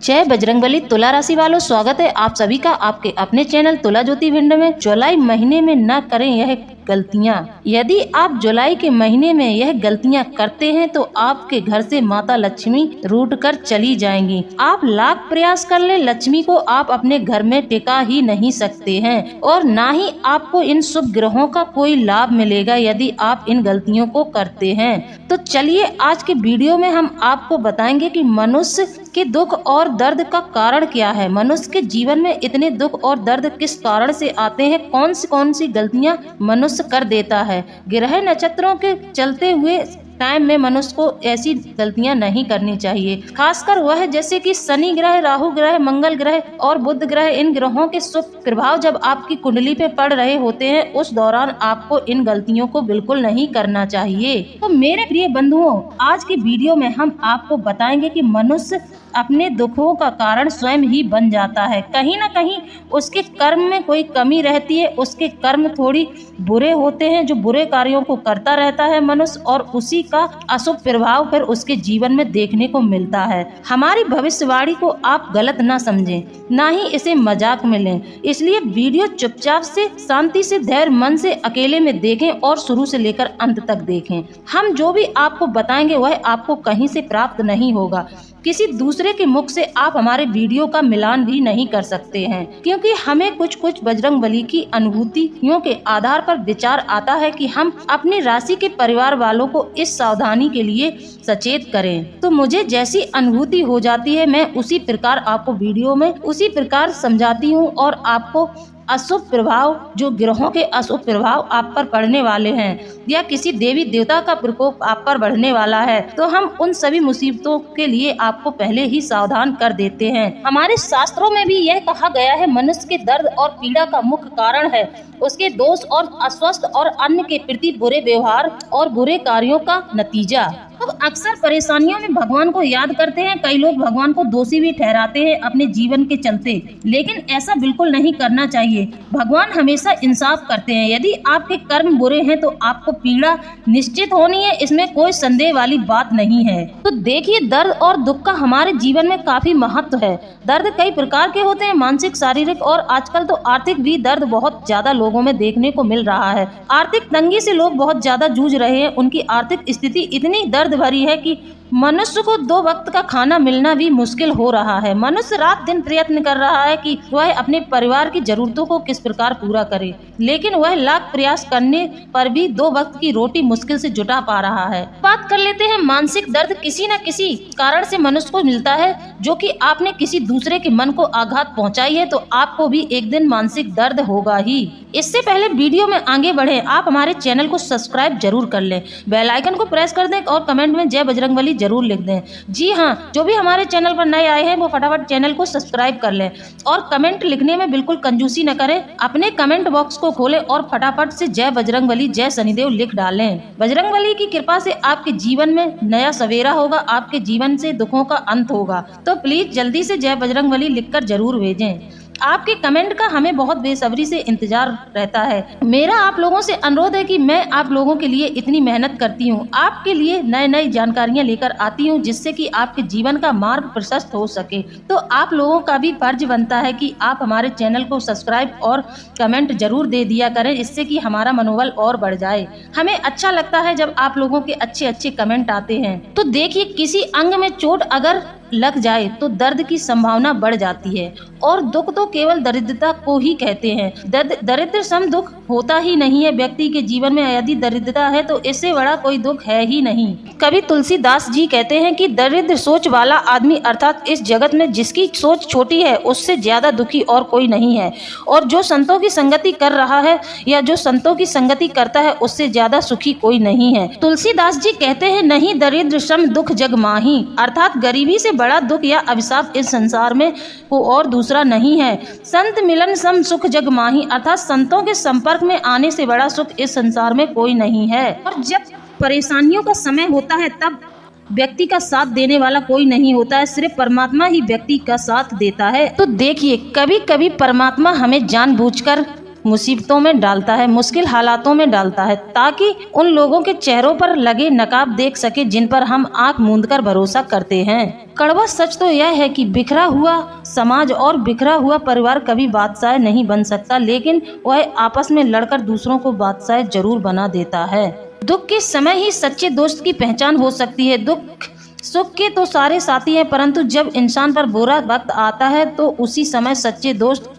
जय बजरंगबली। तुला राशि वालों, स्वागत है आप सभी का आपके अपने चैनल तुला ज्योति भिंड में। जुलाई महीने में न करें यह गलतियां। यदि आप जुलाई के महीने में यह गलतियां करते हैं तो आपके घर से माता लक्ष्मी रूठ कर चली जाएंगी। आप लाख प्रयास कर ले, लक्ष्मी को आप अपने घर में टिका ही नहीं सकते हैं और ना ही आपको इन शुभ ग्रहों का कोई लाभ मिलेगा यदि आप इन गलतियों को करते हैं। तो चलिए आज के वीडियो में हम आपको बताएंगे कि मनुष्य के दुख और दर्द का कारण क्या है। मनुष्य के जीवन में इतने दुख और दर्द किस कारण से आते हैं, कौन सी गलतियां मनुष्य कर देता है। ग्रह नक्षत्रों के चलते हुए टाइम में मनुष्य को ऐसी गलतियां नहीं करनी चाहिए। खासकर वह जैसे कि शनि ग्रह, राहु ग्रह, मंगल ग्रह और बुध ग्रह, इन ग्रहों के शुभ प्रभाव जब आपकी कुंडली पे पड़ रहे होते हैं उस दौरान आपको इन गलतियों को बिल्कुल नहीं करना चाहिए। तो मेरे प्रिय बंधुओं, आज की वीडियो में हम आपको बताएंगे कि मनुष्य अपने दुखों का कारण स्वयं ही बन जाता है। कहीं ना कहीं उसके कर्म में कोई कमी रहती है, उसके कर्म थोड़ी बुरे होते हैं जो बुरे कार्यों को करता रहता है मनुष्य, और उसी का अशुभ प्रभाव फिर उसके जीवन में देखने को मिलता है। हमारी भविष्यवाणी को आप गलत ना समझें, ना ही इसे मजाक में लें। इसलिए वीडियो चुपचाप से, शांति से, धैर्य मन से अकेले में देखें और शुरू से लेकर अंत तक देखें। हम जो भी आपको बताएंगे वह आपको कहीं से प्राप्त नहीं होगा। किसी दूसरे के मुख से आप हमारे वीडियो का मिलान भी नहीं कर सकते हैं, क्योंकि हमें कुछ बजरंगबली की अनुभूतियों के आधार पर विचार आता है कि हम अपनी राशि के परिवार वालों को इस सावधानी के लिए सचेत करें। तो मुझे जैसी अनुभूति हो जाती है मैं उसी प्रकार आपको वीडियो में उसी प्रकार समझाती हूँ, और आपको अशुभ प्रभाव, जो ग्रहों के अशुभ प्रभाव आप पर पड़ने वाले हैं या किसी देवी देवता का प्रकोप आप पर बढ़ने वाला है, तो हम उन सभी मुसीबतों के लिए आपको पहले ही सावधान कर देते हैं। हमारे शास्त्रों में भी यह कहा गया है, मनुष्य के दर्द और पीड़ा का मुख्य कारण है उसके दोष और अस्वस्थ और अन्य के प्रति बुरे व्यवहार और बुरे कार्यों का नतीजा। अब अक्सर परेशानियों में भगवान को याद करते हैं। कई लोग भगवान को दोषी भी ठहराते हैं अपने जीवन के चलते, लेकिन ऐसा बिल्कुल नहीं करना चाहिए। भगवान हमेशा इंसाफ करते हैं। यदि आपके कर्म बुरे हैं तो आपको पीड़ा निश्चित होनी है, इसमें कोई संदेह वाली बात नहीं है। तो देखिए, दर्द और दुख का हमारे जीवन में काफी महत्व है। दर्द कई प्रकार के होते हैं, मानसिक, शारीरिक और आजकल तो आर्थिक भी दर्द बहुत ज्यादा लोगों में देखने को मिल रहा है। आर्थिक तंगी से लोग बहुत ज्यादा जूझ रहे हैं। उनकी आर्थिक स्थिति इतनी दर्द भरी है कि मनुष्य को 2 वक्त का खाना मिलना भी मुश्किल हो रहा है। मनुष्य रात दिन प्रयत्न कर रहा है कि वह अपने परिवार की जरूरतों को किस प्रकार पूरा करे, लेकिन वह लाख प्रयास करने पर भी 2 वक्त की रोटी मुश्किल से जुटा पा रहा है। बात कर लेते हैं मानसिक दर्द। किसी न किसी कारण से मनुष्य को मिलता है, जो कि आपने किसी दूसरे के मन को आघात पहुंचाई है तो आपको भी एक दिन मानसिक दर्द होगा ही। इससे पहले वीडियो में आगे बढ़े, आप हमारे चैनल को सब्सक्राइब जरूर कर लें, बेल आइकन को प्रेस कर दें और कमेंट में जय बजरंगबली जरूर लिख दें। जी हाँ, जो भी हमारे चैनल पर नए आए हैं वो फटाफट चैनल को सब्सक्राइब कर लें और कमेंट लिखने में बिल्कुल कंजूसी न करें। अपने कमेंट बॉक्स को खोलें और फटाफट से जय बजरंगबली, जय शनिदेव लिख डालें। बजरंगबली की कृपा से आपके जीवन में नया सवेरा होगा, आपके जीवन से दुखों का अंत होगा। तो प्लीज जल्दी से जय बजरंगबली लिखकर जरूर भेजें। आपके कमेंट का हमें बहुत बेसब्री से इंतजार रहता है। मेरा आप लोगों से अनुरोध है कि मैं आप लोगों के लिए इतनी मेहनत करती हूँ, आपके लिए नई जानकारियाँ लेकर आती हूँ, जिससे कि आपके जीवन का मार्ग प्रशस्त हो सके। तो आप लोगों का भी फर्ज बनता है कि आप हमारे चैनल को सब्सक्राइब और कमेंट जरूर दे दिया करें, इससे कि हमारा मनोबल और बढ़ जाए। हमें अच्छा लगता है जब आप लोगों के अच्छे कमेंट आते हैं। तो देखिए, किसी अंग में चोट अगर लग जाए तो दर्द की संभावना बढ़ जाती है, और दुख तो केवल दरिद्रता को ही कहते हैं। दरिद्र सम दुख होता ही नहीं है व्यक्ति के जीवन में। यदि दरिद्रता है तो इससे बड़ा कोई दुख है ही नहीं। कवि तुलसीदास जी कहते हैं कि दरिद्र सोच वाला आदमी, अर्थात इस जगत में जिसकी सोच छोटी है उससे ज्यादा दुखी और कोई नहीं है, और जो संतों की संगति कर रहा है या जो संतों की संगति करता है उससे ज्यादा सुखी कोई नहीं है। तुलसीदास जी कहते हैं, नहीं दरिद्र सम दुख जग माही, अर्थात गरीबी से बड़ा दुख या अभिशाप इस संसार में को और दूसरा नहीं है। संत मिलन सम सुख जग माही, अर्थात संतों के संपर्क में आने से बड़ा सुख इस संसार में कोई नहीं है। और जब परेशानियों का समय होता है तब व्यक्ति का साथ देने वाला कोई नहीं होता है, सिर्फ परमात्मा ही व्यक्ति का साथ देता है। तो देखिए, कभी कभी परमात्मा हमें जानबूझकर मुसीबतों में डालता है, मुश्किल हालातों में डालता है, ताकि उन लोगों के चेहरों पर लगे नकाब देख सके जिन पर हम आंख मूंदकर भरोसा करते हैं। कड़वा सच तो यह है कि बिखरा हुआ समाज और बिखरा हुआ परिवार कभी बादशाह नहीं बन सकता, लेकिन वह आपस में लड़कर दूसरों को बादशाह जरूर बना देता है। दुख के समय ही सच्चे दोस्त की पहचान हो सकती है। दुख सुख के तो सारे साथी हैं, परंतु जब इंसान पर बुरा वक्त आता है तो उसी समय सच्चे दोस्त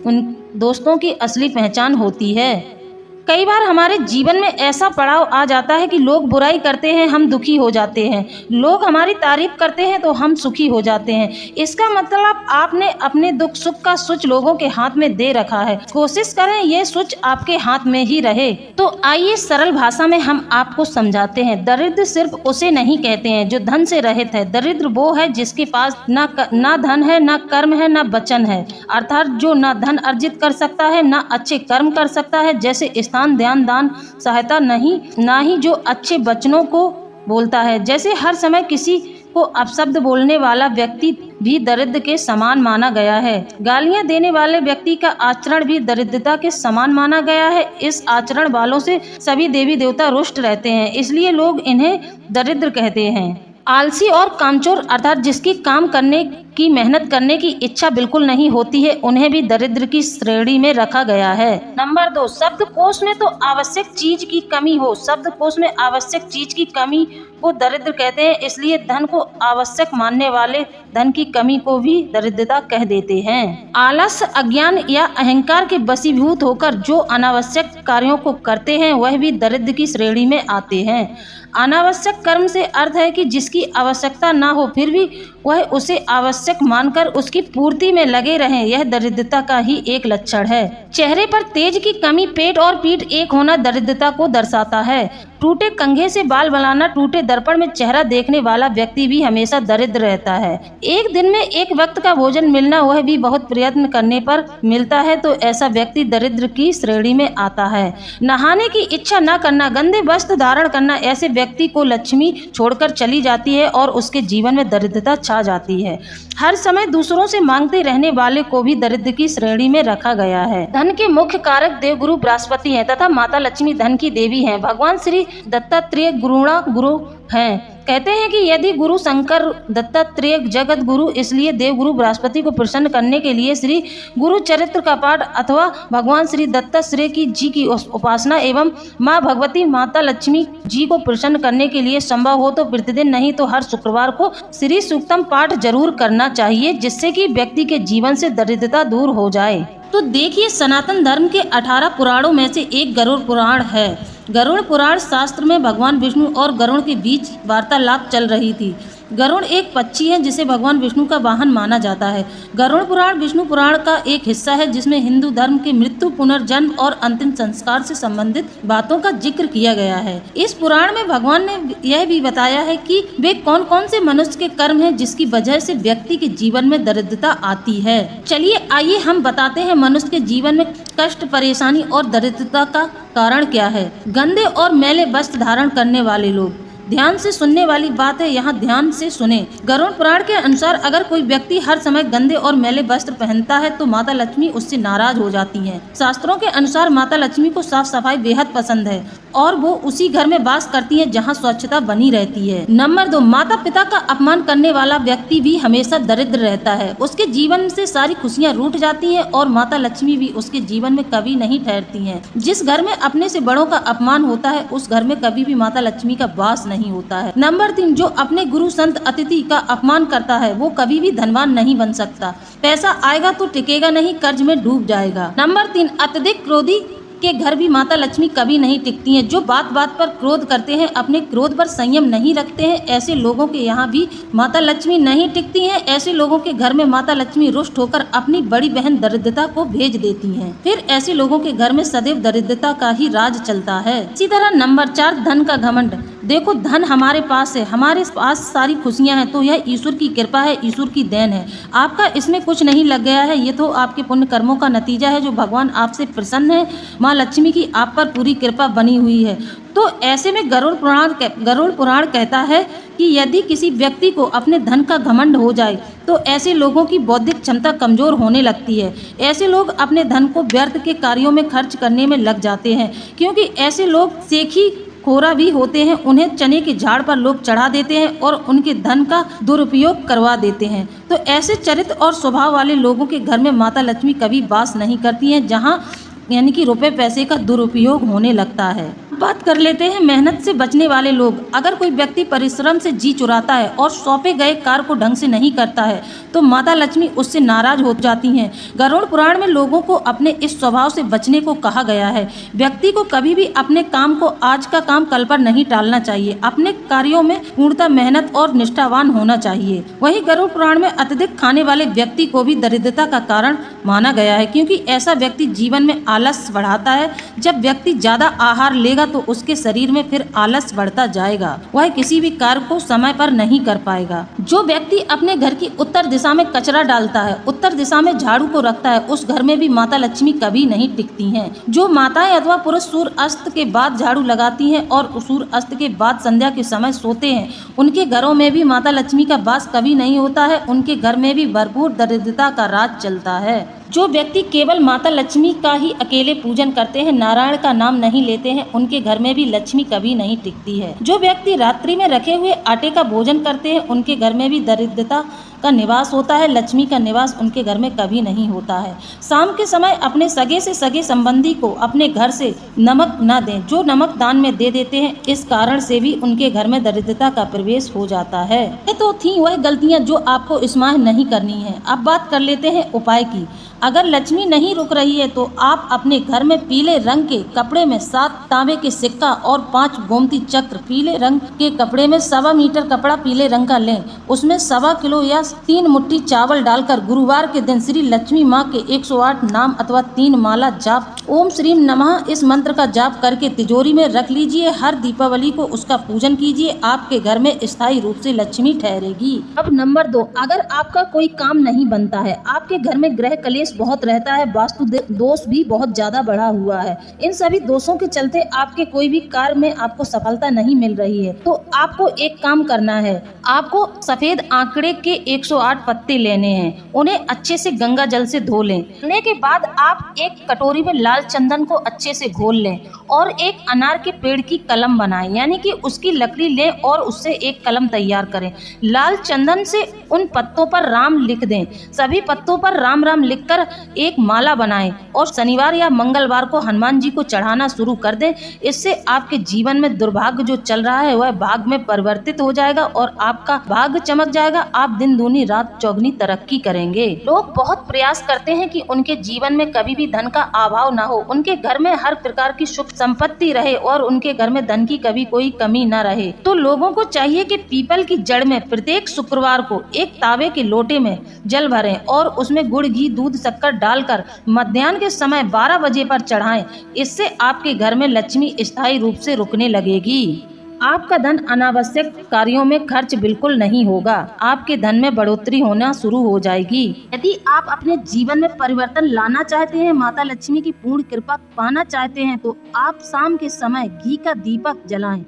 उन दोस्तों की असली पहचान होती है। कई बार हमारे जीवन में ऐसा पड़ाव आ जाता है कि लोग बुराई करते हैं, हम दुखी हो जाते हैं, लोग हमारी तारीफ करते हैं तो हम सुखी हो जाते हैं। इसका मतलब आपने अपने दुख सुख का स्विच लोगों के हाथ में दे रखा है। कोशिश करें ये स्विच आपके हाथ में ही रहे। तो आइए सरल भाषा में हम आपको समझाते हैं। दरिद्र सिर्फ उसे नहीं कहते हैं जो धन से रहित है। दरिद्र वो है जिसके पास ना धन है, ना कर्म है, ना वचन है, अर्थात जो ना धन अर्जित कर सकता है, ना अच्छे कर्म कर सकता है, जैसे ध्यान दान सहायता नहीं, ना ही जो अच्छे वचनों को बोलता है। जैसे हर समय किसी को अपशब्द बोलने वाला व्यक्ति भी दरिद्र के समान माना गया है। गालियां देने वाले व्यक्ति का आचरण भी दरिद्रता के समान माना गया है। इस आचरण वालों से सभी देवी देवता रुष्ट रहते हैं, इसलिए लोग इन्हें दरिद्र कहते हैं। आलसी और कामचोर अर्थात जिसकी काम करने की मेहनत करने की इच्छा बिल्कुल नहीं होती है, उन्हें भी दरिद्र की श्रेणी में रखा गया है। नंबर 2, शब्दकोश में तो आवश्यक चीज की कमी हो। शब्दकोश में आवश्यक चीज की कमी को दरिद्र कहते हैं, इसलिए धन को आवश्यक मानने वाले धन की कमी को भी दरिद्रता कह देते हैं। आलस, अज्ञान या अहंकार के वशीभूत होकर जो अनावश्यक कार्यों को करते हैं वह भी दरिद्र की श्रेणी में आते हैं। अनावश्यक कर्म से अर्थ है कि जिसकी आवश्यकता ना हो फिर भी वह उसे आवश्यक मानकर उसकी पूर्ति में लगे रहें, यह दरिद्रता का ही एक लक्षण है। चेहरे पर तेज की कमी, पेट और पीठ एक होना दरिद्रता को दर्शाता है। टूटे कंघे से बाल बनाना, टूटे दर्पण में चेहरा देखने वाला व्यक्ति भी हमेशा दरिद्र रहता है। एक दिन में एक वक्त का भोजन मिलना, वह भी बहुत प्रयत्न करने पर मिलता है, तो ऐसा व्यक्ति दरिद्र की श्रेणी में आता है। नहाने की इच्छा न करना, गंदे वस्त्र धारण करना, ऐसे व्यक्ति को लक्ष्मी छोड़कर चली जाती है और उसके जीवन में दरिद्रता छा जाती है। हर समय दूसरों से मांगते रहने वाले को भी दरिद्र की श्रेणी में रखा गया है। धन के मुख्य कारक देवगुरु बृहस्पति हैं तथा माता लक्ष्मी धन की देवी हैं। भगवान श्री दत्तात्रेय गुरुणा गुरु हैं। कहते हैं कि यदि गुरु शंकर दत्तात्रेय जगत गुरु, इसलिए देवगुरु बृहस्पति को प्रसन्न करने के लिए श्री गुरु चरित्र का पाठ अथवा भगवान श्री दत्तात्रेय जी की उपासना एवं माँ भगवती माता लक्ष्मी जी को प्रसन्न करने के लिए संभव हो तो प्रतिदिन नहीं तो हर शुक्रवार को श्री सूक्तम पाठ जरूर करना चाहिए, जिससे कि व्यक्ति के जीवन से दरिद्रता दूर हो जाए। तो देखिए, सनातन धर्म के 18 पुराणों में से एक गरुड़ पुराण है। गरुड़ पुराण शास्त्र में भगवान विष्णु और गरुड़ के बीच वार्तालाप चल रही थी। गरुड़ एक पक्षी है जिसे भगवान विष्णु का वाहन माना जाता है। गरुड़ पुराण विष्णु पुराण का एक हिस्सा है जिसमें हिंदू धर्म के मृत्यु, पुनर्जन्म और अंतिम संस्कार से संबंधित बातों का जिक्र किया गया है। इस पुराण में भगवान ने यह भी बताया है कि वे कौन कौन से मनुष्य के कर्म हैं जिसकी वजह से व्यक्ति के जीवन में दरिद्रता आती है। चलिए आइए हम बताते हैं मनुष्य के जीवन में कष्ट, परेशानी और दरिद्रता का कारण क्या है। गंदे और मैले वस्त्र धारण करने वाले लोग। ध्यान से सुनने वाली बात है, यहाँ ध्यान से सुने। गरुड़ पुराण के अनुसार अगर कोई व्यक्ति हर समय गंदे और मैले वस्त्र पहनता है तो माता लक्ष्मी उससे नाराज हो जाती हैं। शास्त्रों के अनुसार माता लक्ष्मी को साफ सफाई बेहद पसंद है और वो उसी घर में वास करती है जहाँ स्वच्छता बनी रहती है। नंबर 2, माता पिता का अपमान करने वाला व्यक्ति भी हमेशा दरिद्र रहता है। उसके जीवन से सारी खुशियाँ रूठ जाती हैं और माता लक्ष्मी भी उसके जीवन में कभी नहीं ठहरती हैं। जिस घर में अपने से बड़ों का अपमान होता है उस घर में कभी भी माता लक्ष्मी का वास नहीं होता है। नंबर 3, जो अपने गुरु संत अतिथि का अपमान करता है वो कभी भी धनवान नहीं बन सकता। पैसा आएगा तो टिकेगा नहीं, कर्ज में डूब जाएगा। नंबर 3, अत्यधिक क्रोधी के घर भी माता लक्ष्मी कभी नहीं टिकती हैं। जो बात बात पर क्रोध करते हैं, अपने क्रोध पर संयम नहीं रखते हैं, ऐसे लोगों के यहाँ भी माता लक्ष्मी नहीं टिकती हैं। ऐसे लोगों के घर में माता लक्ष्मी रुष्ट होकर अपनी बड़ी बहन दरिद्रता को भेज देती हैं। फिर ऐसे लोगों के घर में सदैव दरिद्रता का ही राज चलता है। इसी तरह नंबर 4, धन का घमंड। देखो धन हमारे पास है, हमारे पास सारी खुशियां हैं, तो यह ईश्वर की कृपा है, ईश्वर की देन है। आपका इसमें कुछ नहीं लग गया है, ये तो आपके पुण्य कर्मों का नतीजा है जो भगवान आपसे प्रसन्न है। माँ लक्ष्मी की आप पर पूरी कृपा बनी हुई है। तो ऐसे में गरुड़ पुराण कहता है कि यदि किसी व्यक्ति को अपने धन का घमंड हो जाए तो ऐसे लोगों की बौद्धिक क्षमता कमजोर होने लगती है। ऐसे लोग अपने धन को व्यर्थ के कार्यों में खर्च करने में लग जाते हैं, क्योंकि ऐसे लोग सेखी खोरा भी होते हैं। उन्हें चने के झाड़ पर लोग चढ़ा देते हैं और उनके धन का दुरुपयोग करवा देते हैं। तो ऐसे चरित्र और स्वभाव वाले लोगों के घर में माता लक्ष्मी कभी वास नहीं करती हैं, जहाँ यानी कि रुपए पैसे का दुरुपयोग होने लगता है। बात कर लेते हैं मेहनत से बचने वाले लोग। अगर कोई व्यक्ति परिश्रम से जी चुराता है और सौंपे गए कार्य को ढंग से नहीं करता है तो माता लक्ष्मी उससे नाराज हो जाती हैं। गरुड़ पुराण में लोगों को अपने इस स्वभाव से बचने को कहा गया है। व्यक्ति को कभी भी अपने काम को आज का काम कल पर नहीं टालना चाहिए। अपने कार्यों में पूर्णतः मेहनत और निष्ठावान होना चाहिए। वहीं गरुड़ पुराण में अत्यधिक खाने वाले व्यक्ति को भी दरिद्रता का कारण माना गया है, क्योंकि ऐसा व्यक्ति जीवन में आलस बढ़ाता है। जब व्यक्ति ज्यादा आहार लेगा तो उसके शरीर में फिर आलस बढ़ता जाएगा, वह किसी भी कार्य को समय पर नहीं कर पाएगा। जो व्यक्ति अपने घर की उत्तर दिशा में कचरा डालता है, उत्तर दिशा में झाड़ू को रखता है, उस घर में भी माता लक्ष्मी कभी नहीं टिकती हैं। जो माताएं अथवा पुरुष सूर्य अस्त के बाद झाड़ू लगाती हैं और सूर्य अस्त के बाद संध्या के समय सोते हैं, उनके घरों में भी माता लक्ष्मी का वास कभी नहीं होता है। उनके घर में भी भरपूर दरिद्रता का राज चलता है। जो व्यक्ति केवल माता लक्ष्मी का ही अकेले पूजन करते हैं, नारायण का नाम नहीं लेते हैं, उनके घर में भी लक्ष्मी कभी नहीं टिकती है। जो व्यक्ति रात्रि में रखे हुए आटे का भोजन करते हैं, उनके घर में भी दरिद्रता का निवास होता है। लक्ष्मी का निवास उनके घर में कभी नहीं होता है। शाम के समय अपने सगे से सगे संबंधी को अपने घर से नमक न दें। जो नमक दान में दे देते हैं, इस कारण से भी उनके घर में दरिद्रता का प्रवेश हो जाता है। ये तो थी वह गलतियां जो आपको इस माह नहीं करनी है। अब बात कर लेते हैं उपाय की। अगर लक्ष्मी नहीं रुक रही है तो आप अपने घर में पीले रंग के कपड़े में 7 तांबे के सिक्का और 5 गोमती चक्र, पीले रंग के कपड़े में 1.25 मीटर कपड़ा पीले रंग का लें। उसमें 1.25 किलो या 3 मुट्ठी चावल डालकर गुरुवार के दिन श्री लक्ष्मी माँ के 108 नाम अथवा 3 माला जाप ओम श्री नमः इस मंत्र का जाप करके तिजोरी में रख लीजिए। हर दीपावली को उसका पूजन कीजिए। आपके घर में स्थायी रूप से लक्ष्मी ठहरेगी। अब नंबर 2, अगर आपका कोई काम नहीं बनता है, आपके घर में ग्रह कलेश बहुत रहता है, वास्तु दोष भी बहुत ज्यादा बढ़ा हुआ है, इन सभी दोषों के चलते आपके कोई भी कार्य में आपको सफलता नहीं मिल रही है, तो आपको एक काम करना है। आपको सफेद आंकड़े के 108 पत्ते लेने हैं। उन्हें अच्छे से गंगा जल से धो लें। धोने के बाद आप एक कटोरी में लाल चंदन को अच्छे से घोल लें और एक अनार के पेड़ की कलम बनाएं, यानी कि उसकी लकड़ी लें और उससे एक कलम तैयार करें। लाल चंदन से उन पत्तों पर राम लिख दें। सभी पत्तों पर राम राम लिखकर एक माला बनाएं और शनिवार या मंगलवार को हनुमान जी को चढ़ाना शुरू कर दें। इससे आपके जीवन में दुर्भाग्य जो चल रहा है वह भाग्य में परिवर्तित हो जाएगा और आपका भाग्य चमक जाएगा। आप दिन दूनी रात चौगनी तरक्की करेंगे। लोग बहुत प्रयास करते हैं कि उनके जीवन में कभी भी धन का अभाव ना हो, उनके घर में हर प्रकार की सुख संपत्ति रहे और उनके घर में धन की कभी कोई कमी न रहे। तो लोगों को चाहिए कि पीपल की जड़ में प्रत्येक शुक्रवार को एक तांबे के लोटे में जल भरें और उसमें गुड़, घी, दूध, शक्कर डालकर मध्याह्न के समय 12 बजे पर चढ़ाएं। इससे आपके घर में लक्ष्मी स्थायी रूप से रुकने लगेगी। आपका धन अनावश्यक कार्यों में खर्च बिल्कुल नहीं होगा। आपके धन में बढ़ोतरी होना शुरू हो जाएगी। यदि आप अपने जीवन में परिवर्तन लाना चाहते हैं, माता लक्ष्मी की पूर्ण कृपा पाना चाहते हैं, तो आप शाम के समय घी का दीपक जलाएं।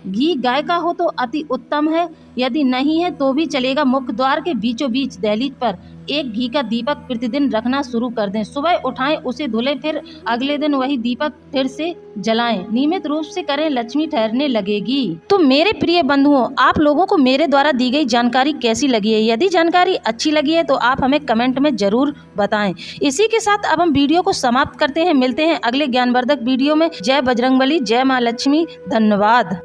घी गाय का हो तो अति उत्तम है, यदि नहीं है तो भी चलेगा। मुख्य द्वार के बीचों बीच दहलीज पर एक घी का दीपक प्रतिदिन रखना शुरू कर दें। सुबह उठाएं, उसे धुलें, फिर अगले दिन वही दीपक फिर से जलाएं। नियमित रूप से करें, लक्ष्मी ठहरने लगेगी। तो मेरे प्रिय बंधुओं, आप लोगों को मेरे द्वारा दी गई जानकारी कैसी लगी है? यदि जानकारी अच्छी लगी है तो आप हमें कमेंट में जरूर बताएं। इसी के साथ अब हम वीडियो को समाप्त करते हैं। मिलते हैं अगले ज्ञानवर्धक वीडियो में। जय बजरंगबली, जय माँ लक्ष्मी। धन्यवाद।